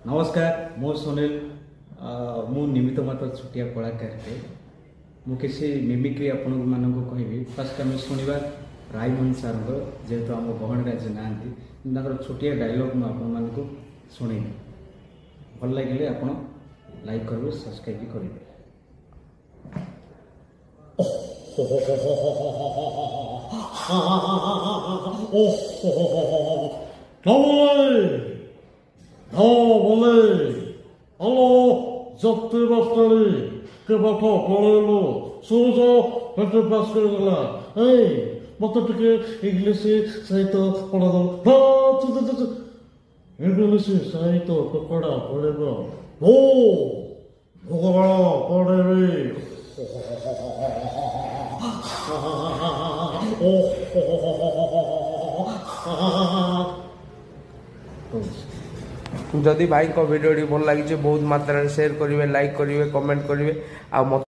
नमस्कार मो सुनील मु निमित्त मात्र छुटिया कलाकार मु किसी मिमिक्री आपण मानक कहबी। फास्ट आम शुणा रायमोहन सार जेहेतु आम गहन राज्य ना छोटिया डायलॉग मुझे शुणी भल लगे आप लाइक करेंगे सब्सक्राइब भी करेंगे। Hallå, Zotte Bastari, que va ta parelo, Suzo, Petre Pascala, hey, Matake, English, Saito, Polado, English, Saito, Cocoda, Polego, oh, Cocoda, Polere, जदि भाई को वीडियो भल लगी बहुत मात्रा शेयर करेंगे, लाइक करेंगे, कमेंट करेंगे।